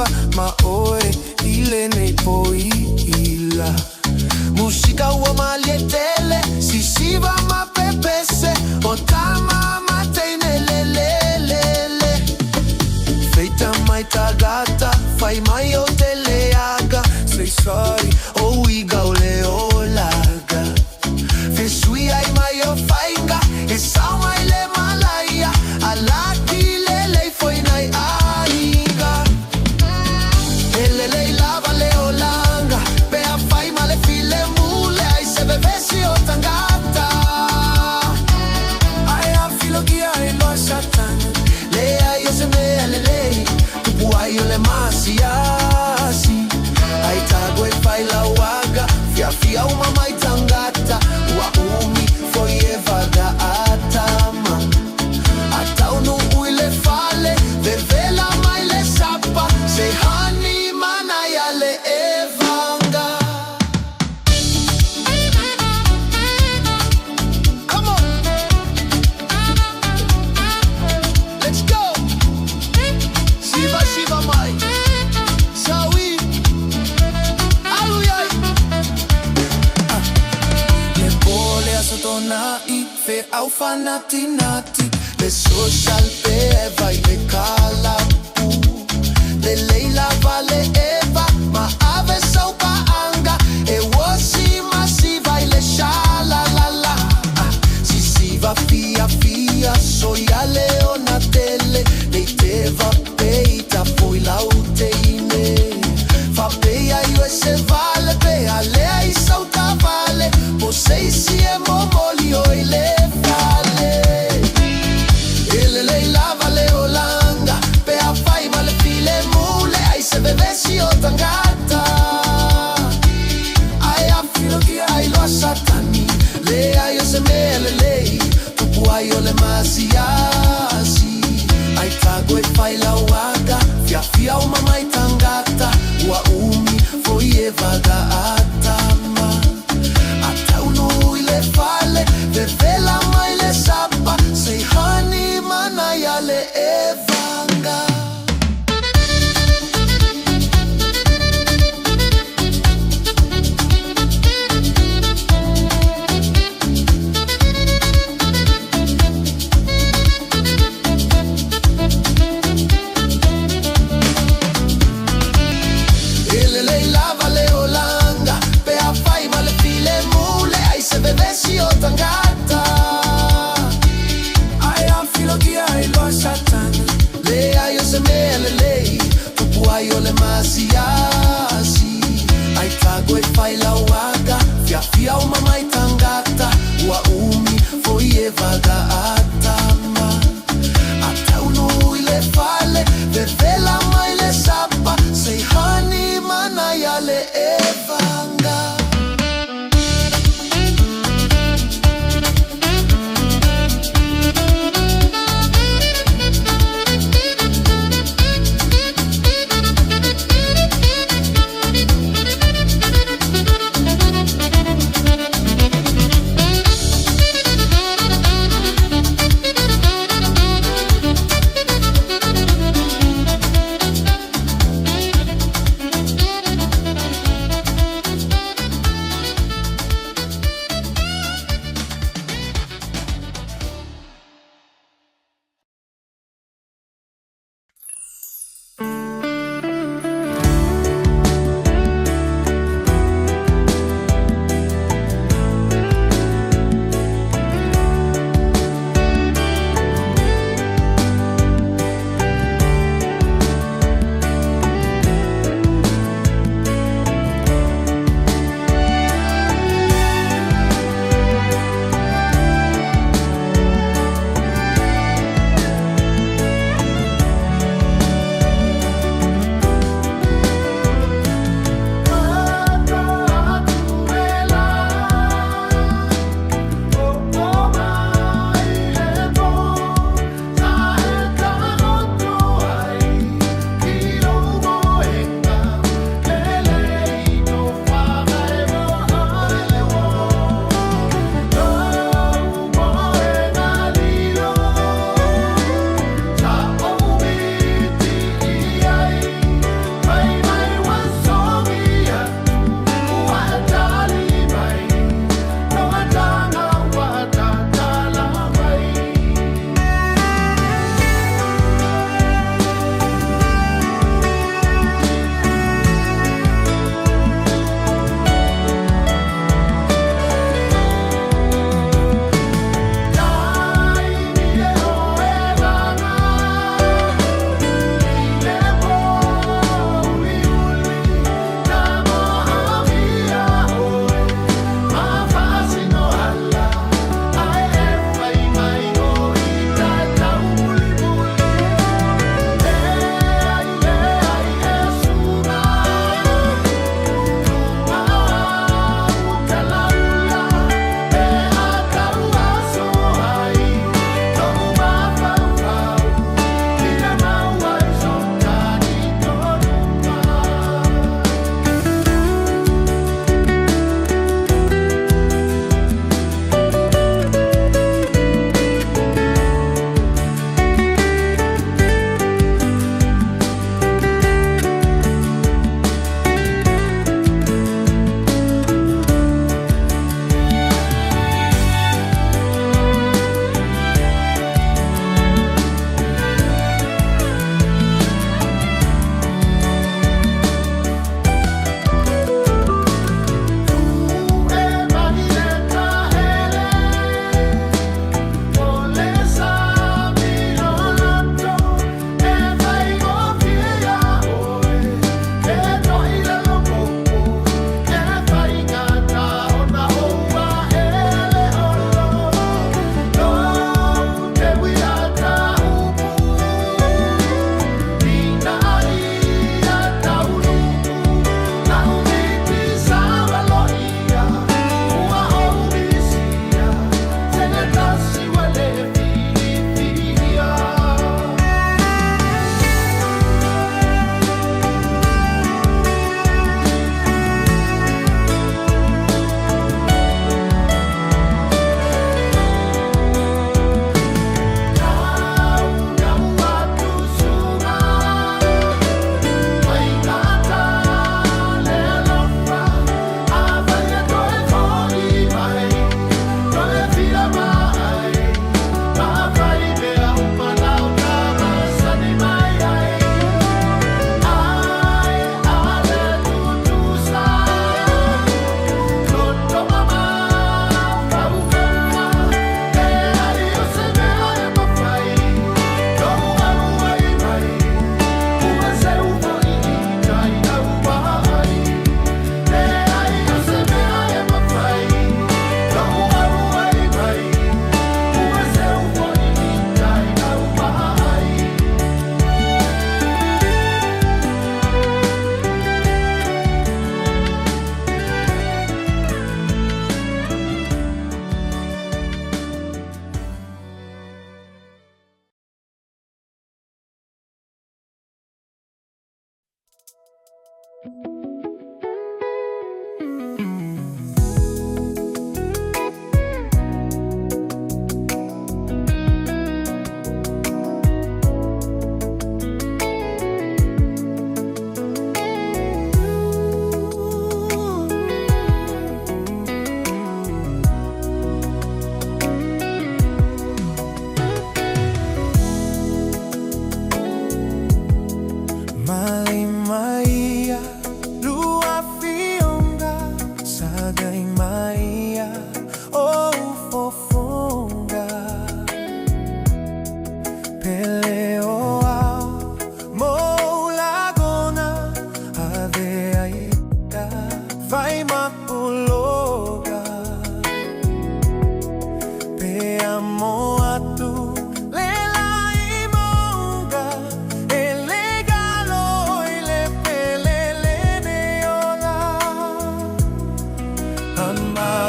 Eva Oe ile nei poila Musika ua Malie tele Sisiva ma Pese O tama mateine lelelele Feita mai tagata Fai mai o teleaga Say sorry o iga o leolaga Fesui ai mai o fainga E sao mai le malaya Alaki lelei foi nai ainga E lelei lava leolanga Pea fai male file mule Ai se bevesi o tangata Ai a filogia e lo satana Lea io se me lelei Tupu ai o le masiasi Ai tago e fai la waga Fia fia uma mai tangata Ua umi foi e vaga atama Atau no uile fale Vevela mai le sapa Se hani mana ya le evanga Come on Let's go Shiva Shiva mai Sawi Aluyai Le pole a sotonai Fe au fanati nati Le social pe vai le kalapu Le leila vale eva Ma ave sau paanga E wosi masi vai le shala la la Si si va fia fia Soia leona tele Dei te va peita Poi lauteine Fa peia io e se vale Pea lea i sau tavale Po sei si e momoli o i le vale Lei lava leolanga Pea fai male file mule Ai se bevesi o tangata Ai a filo che ai lo satani Lea io se me lei Tupu ai o le masiasi Ai tago e fai la waga Fia fia o mamai tangata Ua umi foi e vaga atama Atau no ile fale Vevela mai le sapa Say honey mana ya le evanga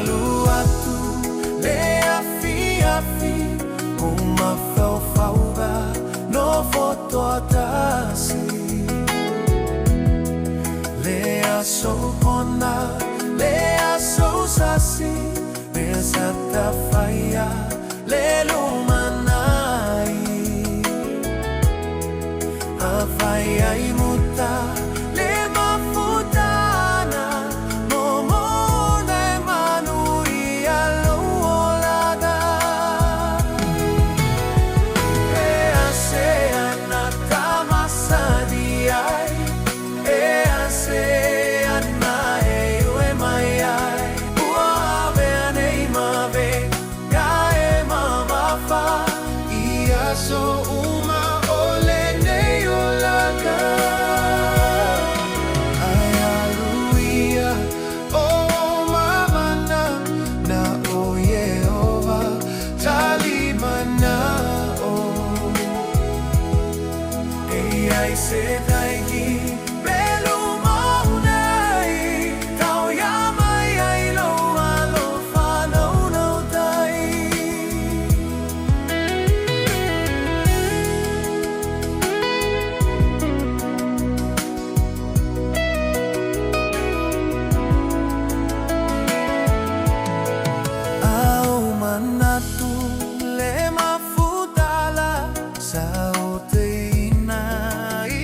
alu atu le afi afi uma fauga no foto atasi le aso ona le aso sasi le sata faya le lumanai afaya imuta le mafutana momona manui aloolaga e asea na tamasadiai e asea na ewe mai ai uave anei mave ya e mamafa ia so uma ole nei olaga ai aluia o mamana na o Yehova talimana o ei ai se daigi pelu maunai tau yamai ai lo alofa naunauta'i au manatu le mafutala sauteina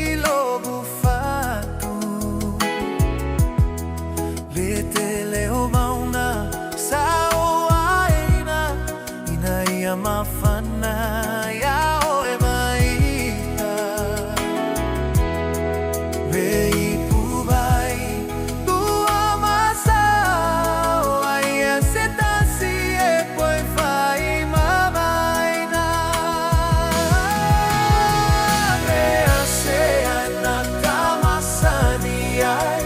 ilogu fatu le teleo mauna sao aina ina ia mafana ya oe maita vei pubai tua masao ai setasi e poi fai mamaina e asea na tamasani ai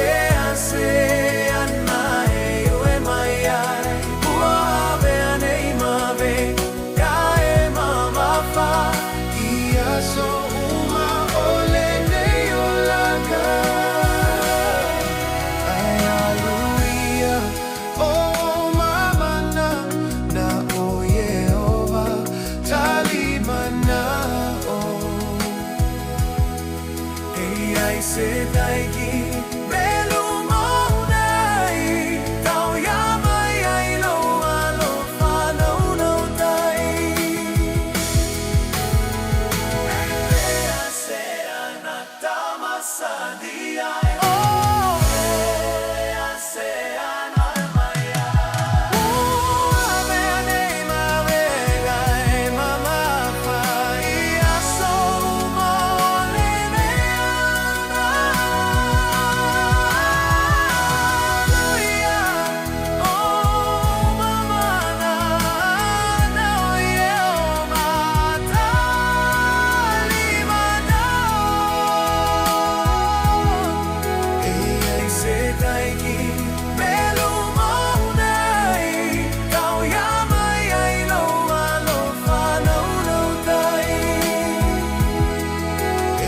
e asea na ewe mai ai uave anei mave ya e mamafa ia so uma ole nei olaga ai aluia o mamana na o Yehova talimana o ei ai se daigi pelu maunai tau yamai ai lo alofa naunauta'i e asea na tamasadi ai e asea na mai ai uave anei mavega e mamafa ia so uma ole nei Alleluia oh mamana na o Yehova talimana ei ai se daigi pelu maunai tau yamai ai lo alofa naunauta'i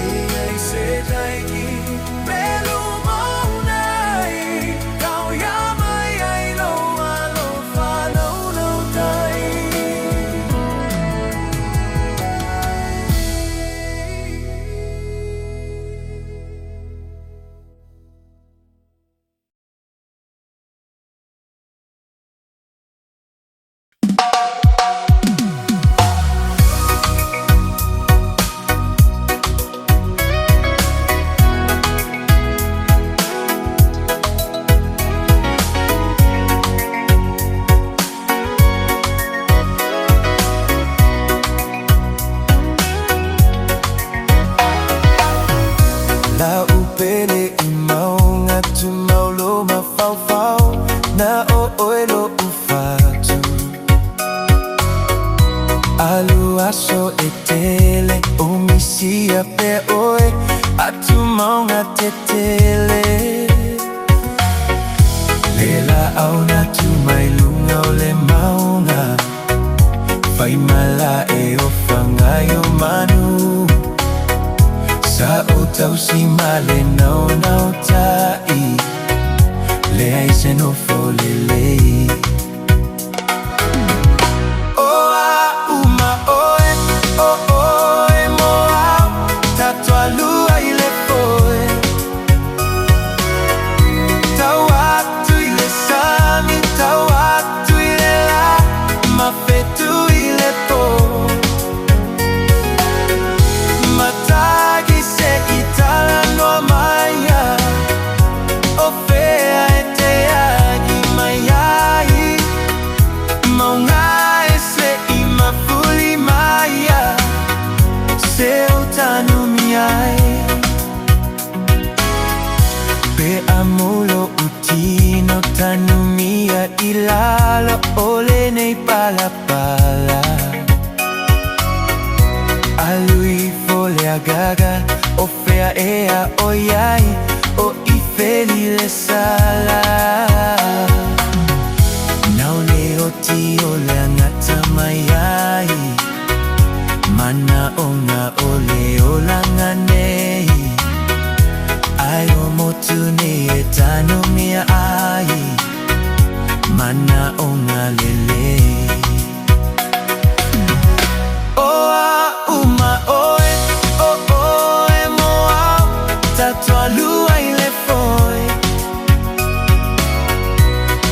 ei ai se daigi pelu maunai tau yamai ai lo alofa naunauta'i La Pele I Mauga Tumau Pea Oe na o oelo ufatu alu aso etele omisia Pea Oe atu maunga tetele lela auna tu mai lunga ole maunga fai mala e o fangayo manu sa o tau si male naunauta'i le ai se no fo Lelei. Oa uma oe, o oe moa, tatua lua I le foe. Tau atu I le sami, tau atu I le la, mawhetu I le po. Matagi se I tala noa maia, o fea e te agi mai ai. Maunga e se I mawhuli maia, se o tanu miai. Pea mulo utino tanu mia I lalo, ole nei pala pala. Alui fole agaga, o fea e a oiai, o I feli le sala. Naule o ti o le angata mai ai, mana o ngā ole o langa nei. Ai o motu nei e tanu mia ai, mana o ngā lelei. Oa uma oe, o oe moa, tatua lua I le foe.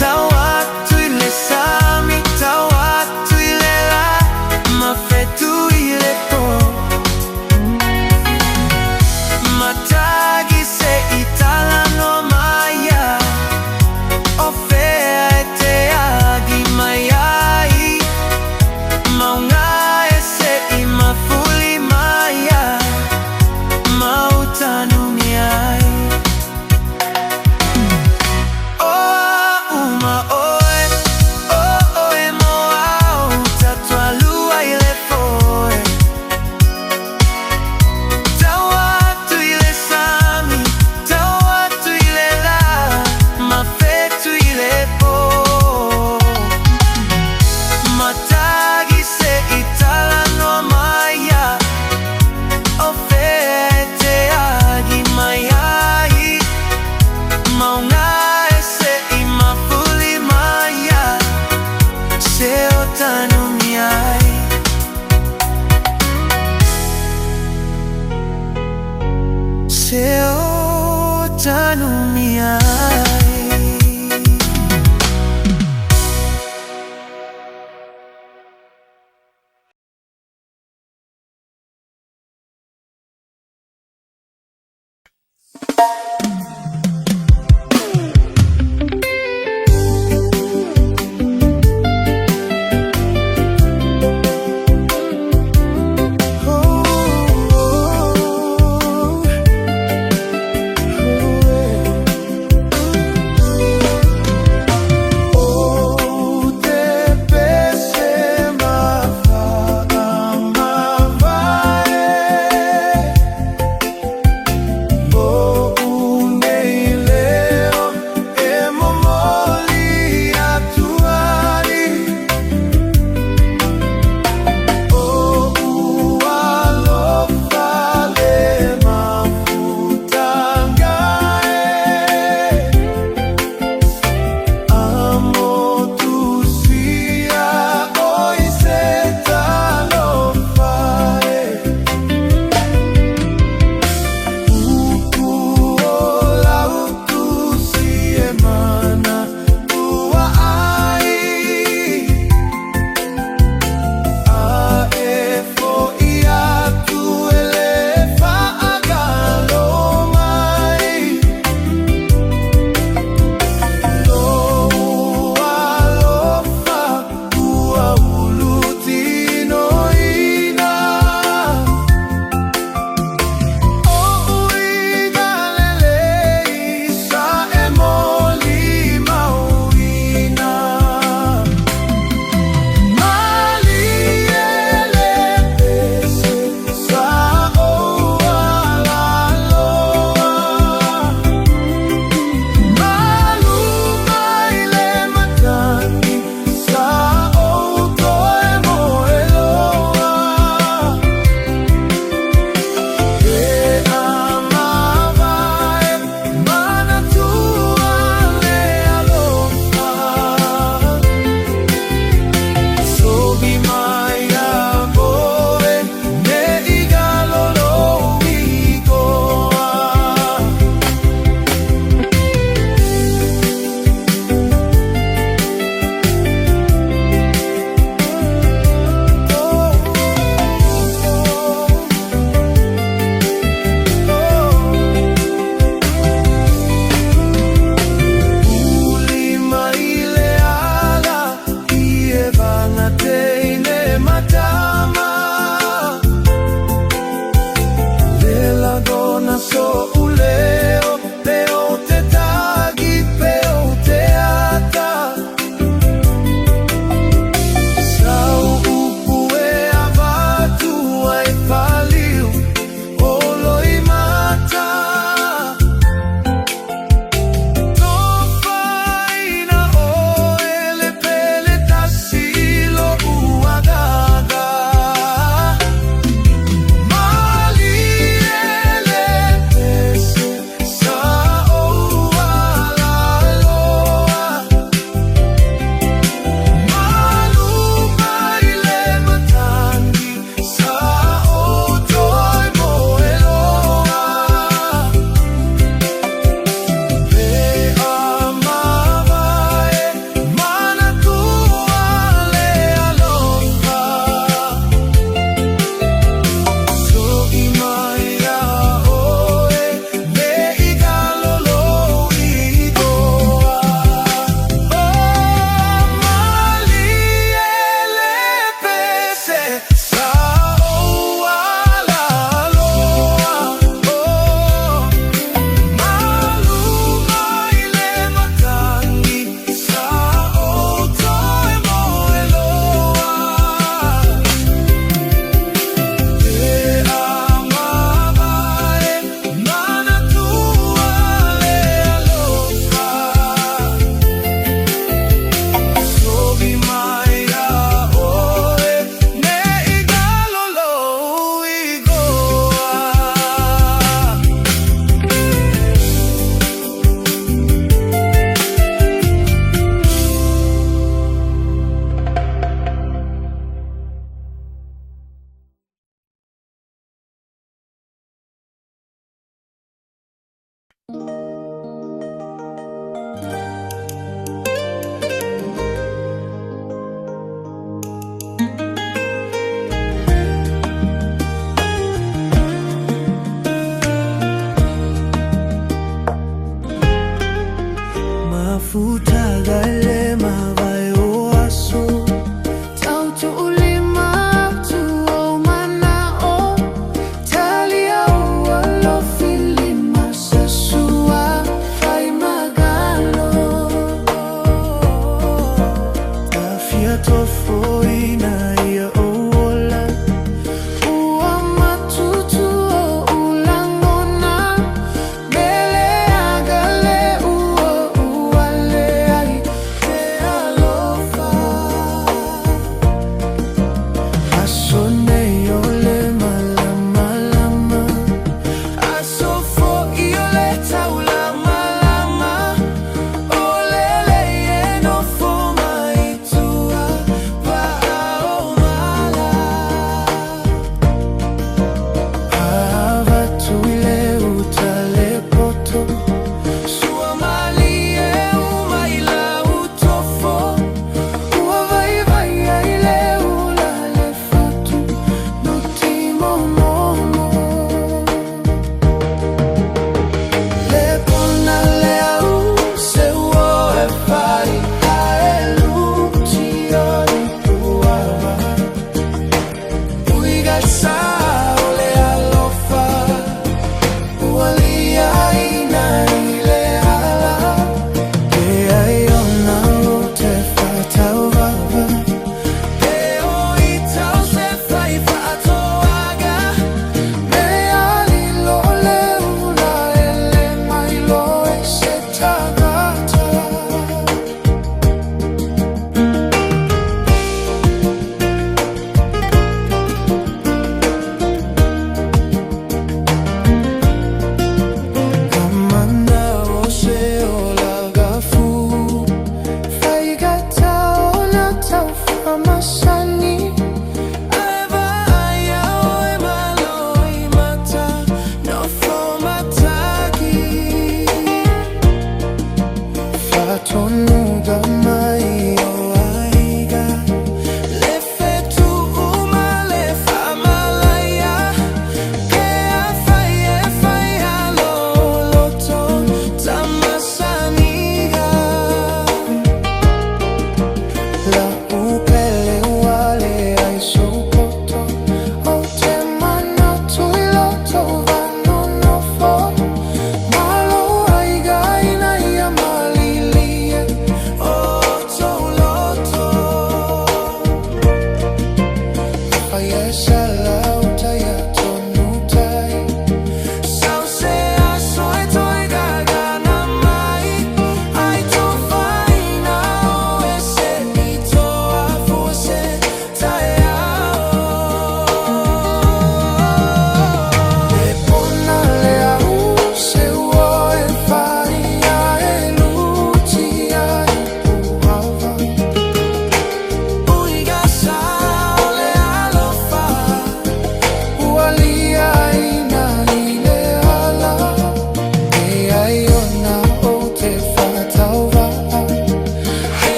Tau atu I le sami, tau atu I le la, mawhetu I le po. Matagi se I tala noa maia, o fea e te agi mai ai.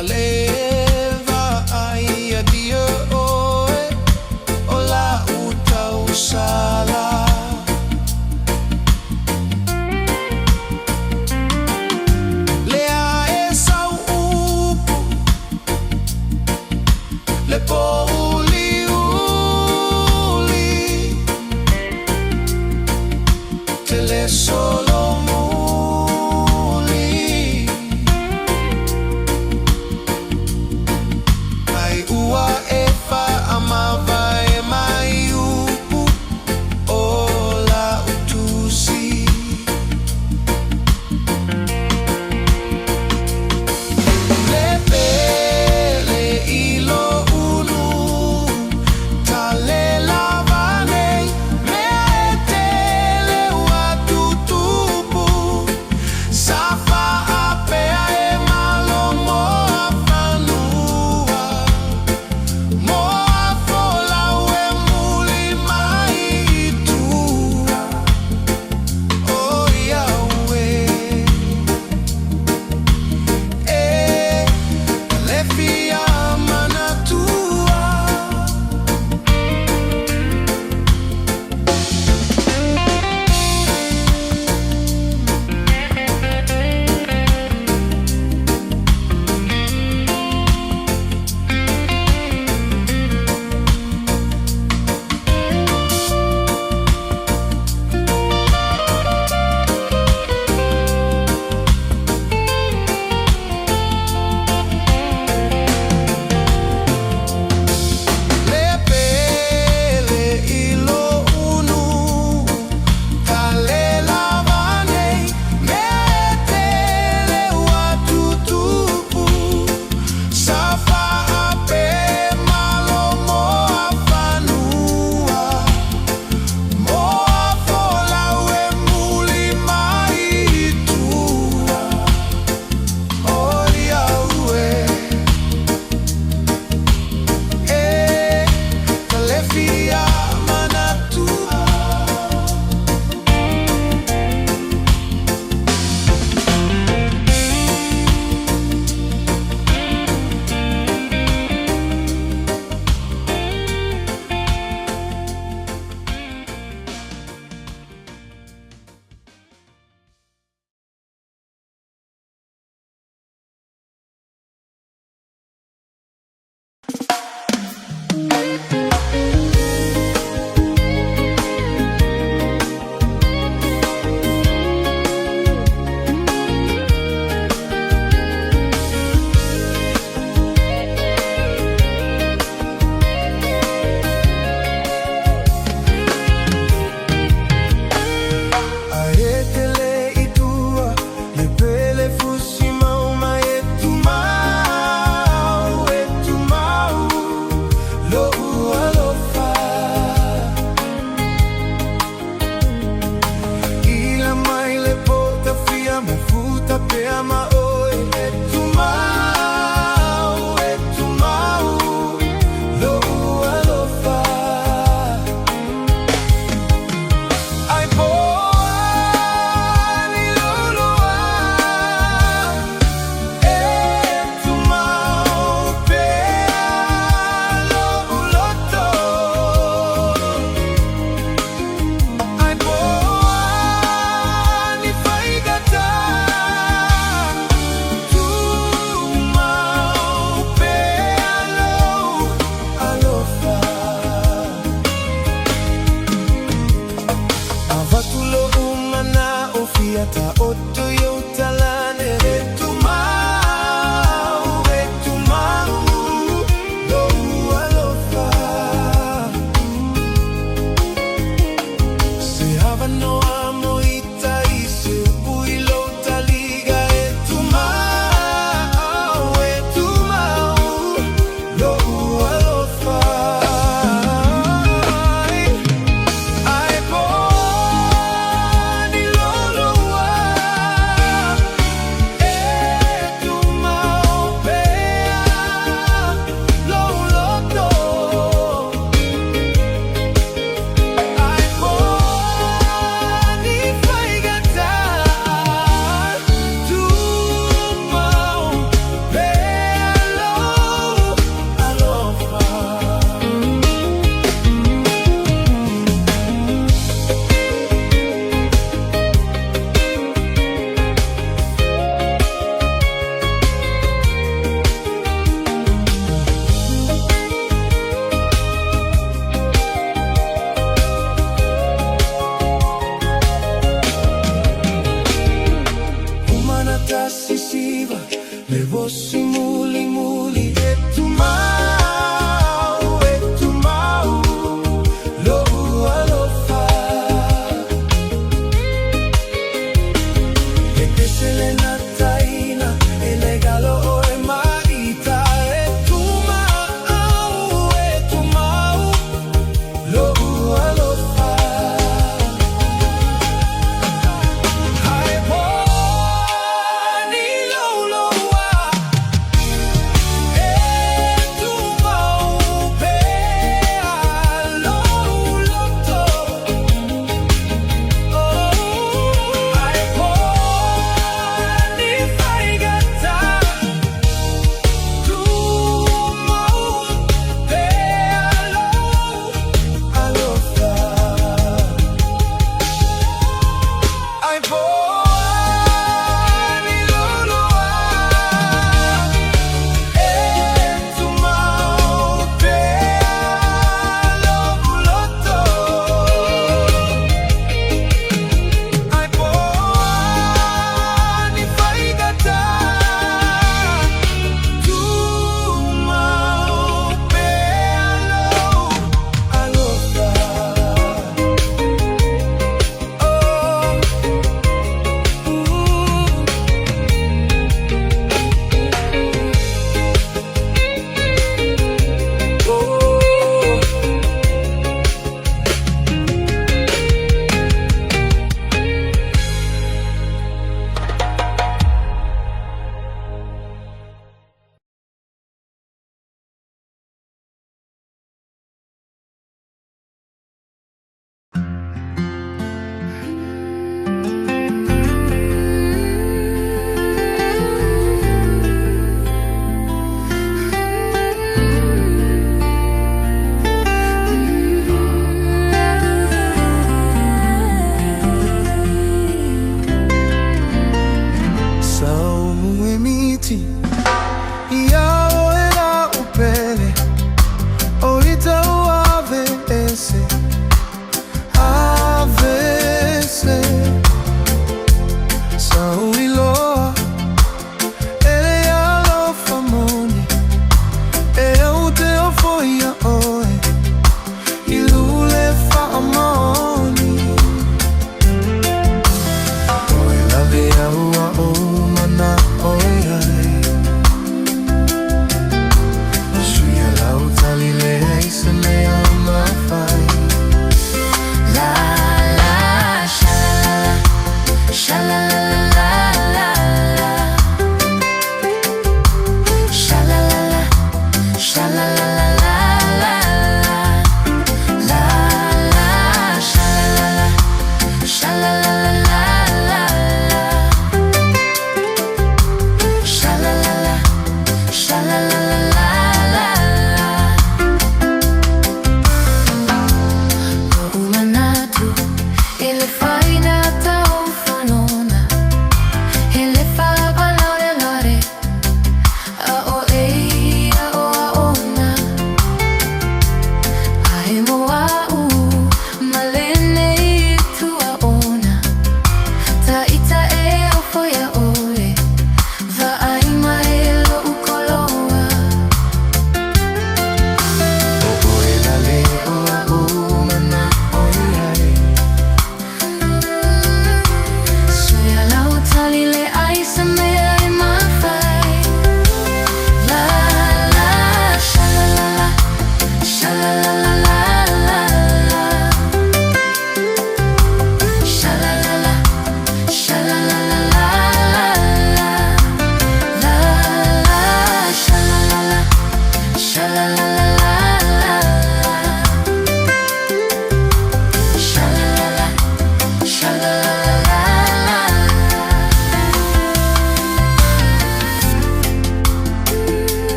le Eva Ia Oe o la utau sala. Lea e sau upu le pouli uli te le solo muli le voci muli muli e tumau lo'u alofa e pese le Natiaina e le galo oe marita e tumau lo'u alofa hai poni lo'u lo'ua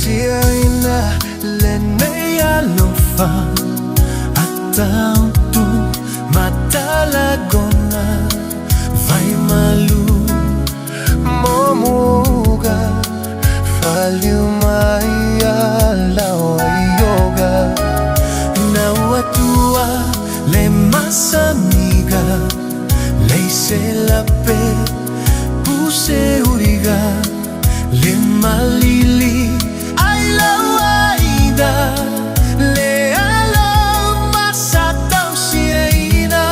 Natiaina Ole Alofa Atau tu matalagona vai malu momuga faliu mai alawa yoga na watua le masamiga le se la pe puse uriga le malili ai la waida le alama satau sireina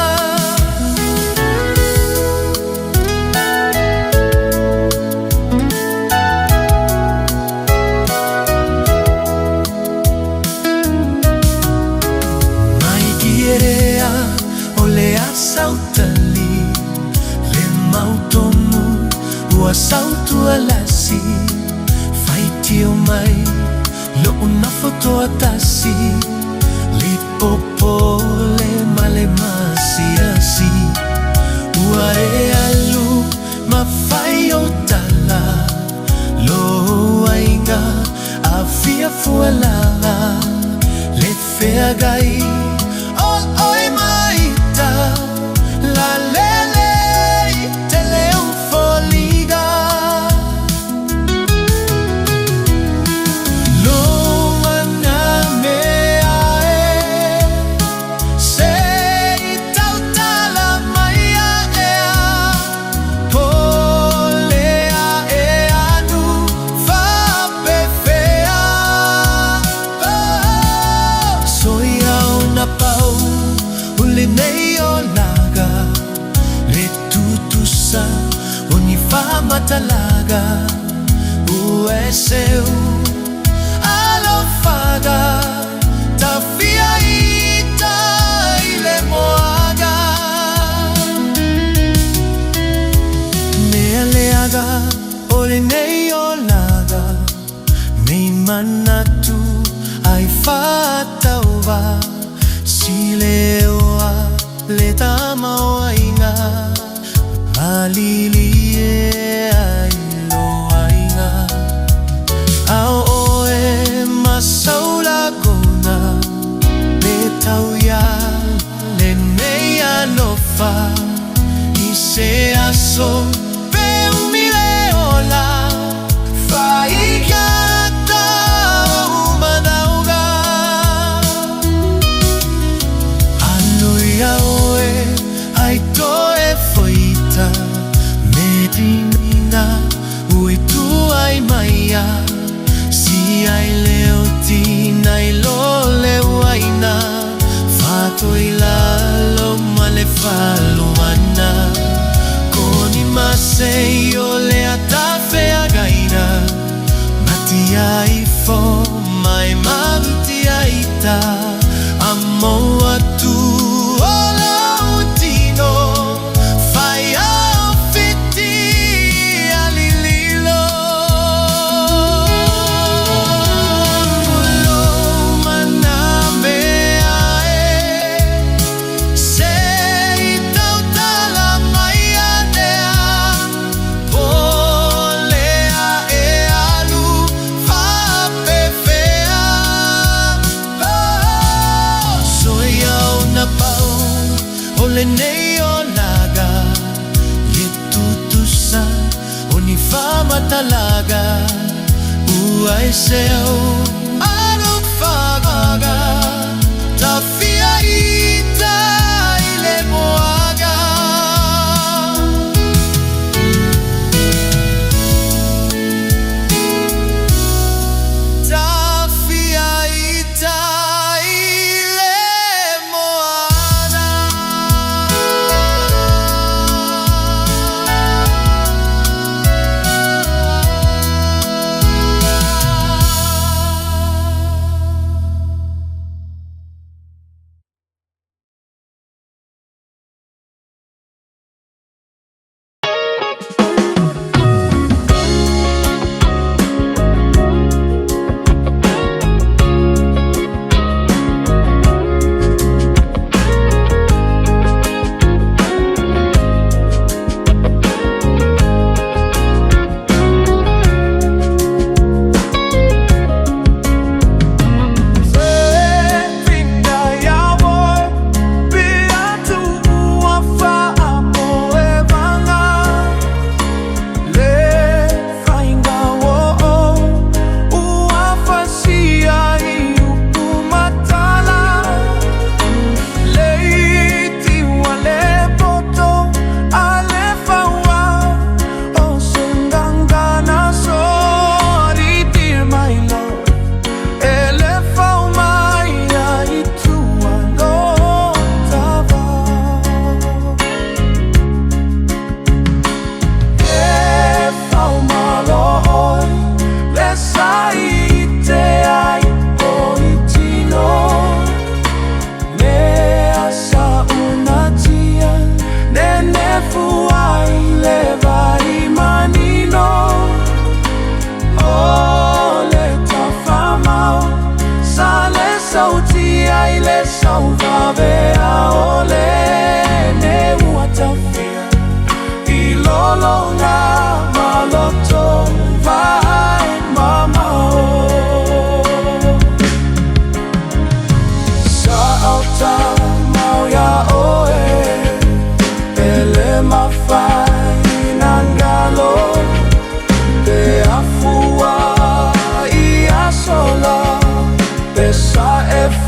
mai kierea ole asautali le mautomu ua sautu alasi faitio mai lo una foto atasi lipopole male masiasi ua e alu mafai otala lo ainga afia fuala le feagai ol oi maita la lelei teleu foliga lo manamea e se tautala maia ea polea e anu fa pefea soia una pau ule nei o laga le tutusa oni fa matalaga ue seu alofada tafia ita ile moaga me aleaga ole nei o laga me manatu ai fatauva sileoa le tamao ainga malilie ai loainga ao oe masaula gona le tauia le nei alofa i se aso pe umile ola faigata o manauga Aloia oe ai toe foita medinina ui tu ai maia si ai leo tina i lole waina fato i lalo male falo ana koni masei ole atafe againa matia i fo mai mamti aita amo atu ola utino fai aufiti alililo lo manamea e se tautala maia dea polea e alu fa pefea soia una pau ole nei o laga le tutusa oni fa matalaga ua e seu alofaga tafia ita ile moaga tafia ita ile moaga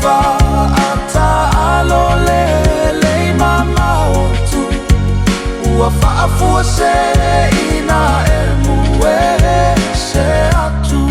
efa ata alolelei mamautu ua fa'afua se ina e mue se atu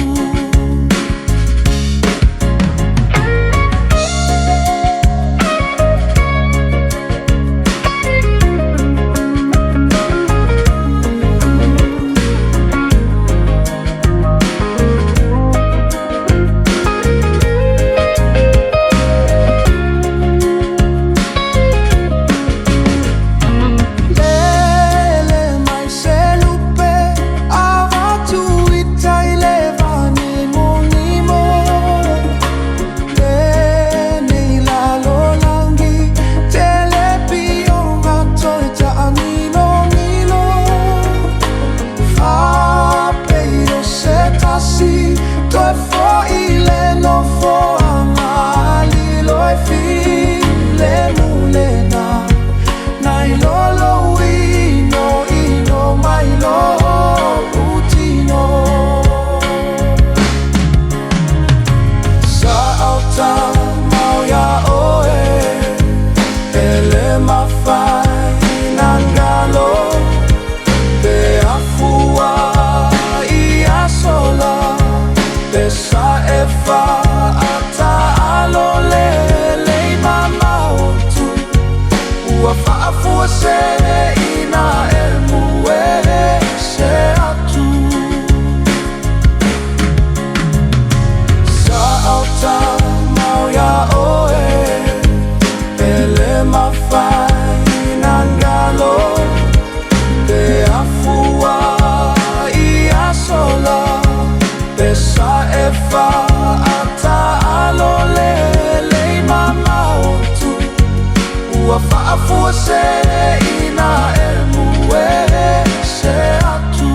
Pese efa ata alolelei mamautu ua fa'afua se ina e mue se atu Sa'au Tamau ia Oe Pele mawhai nangalo Te afua I asola Pese efa ata alolelei mamautu ua fa'afua se ina e mue se atu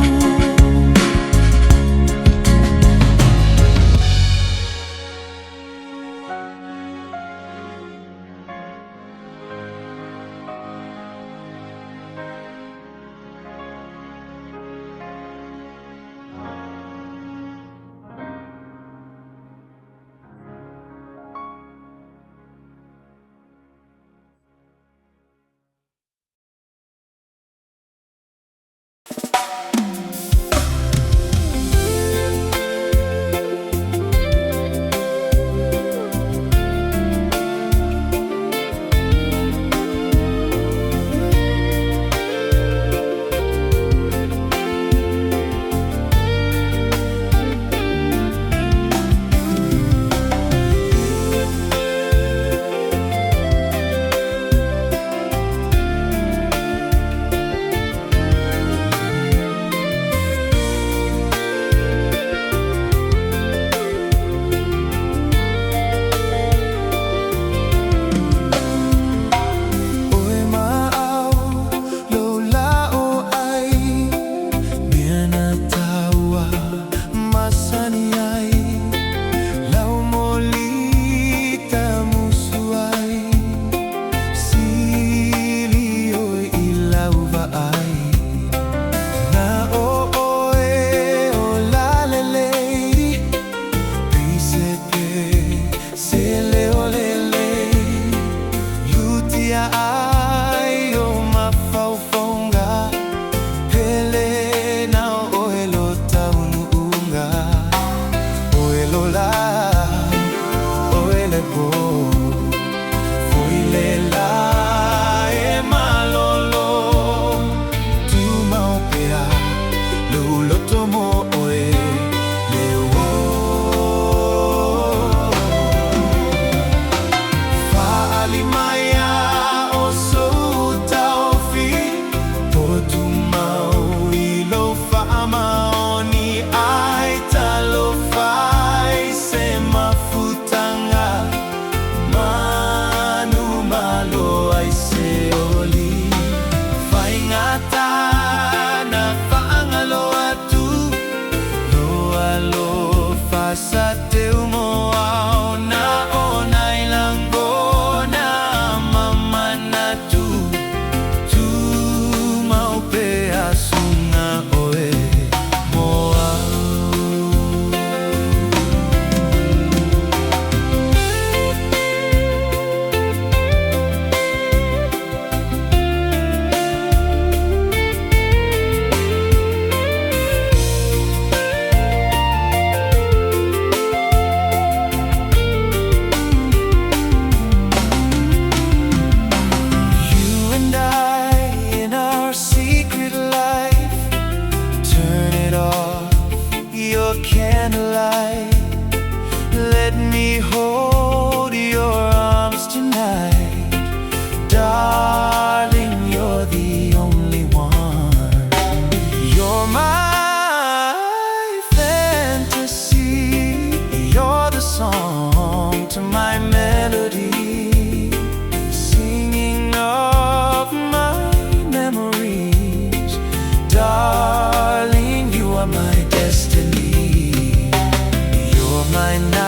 Natiaina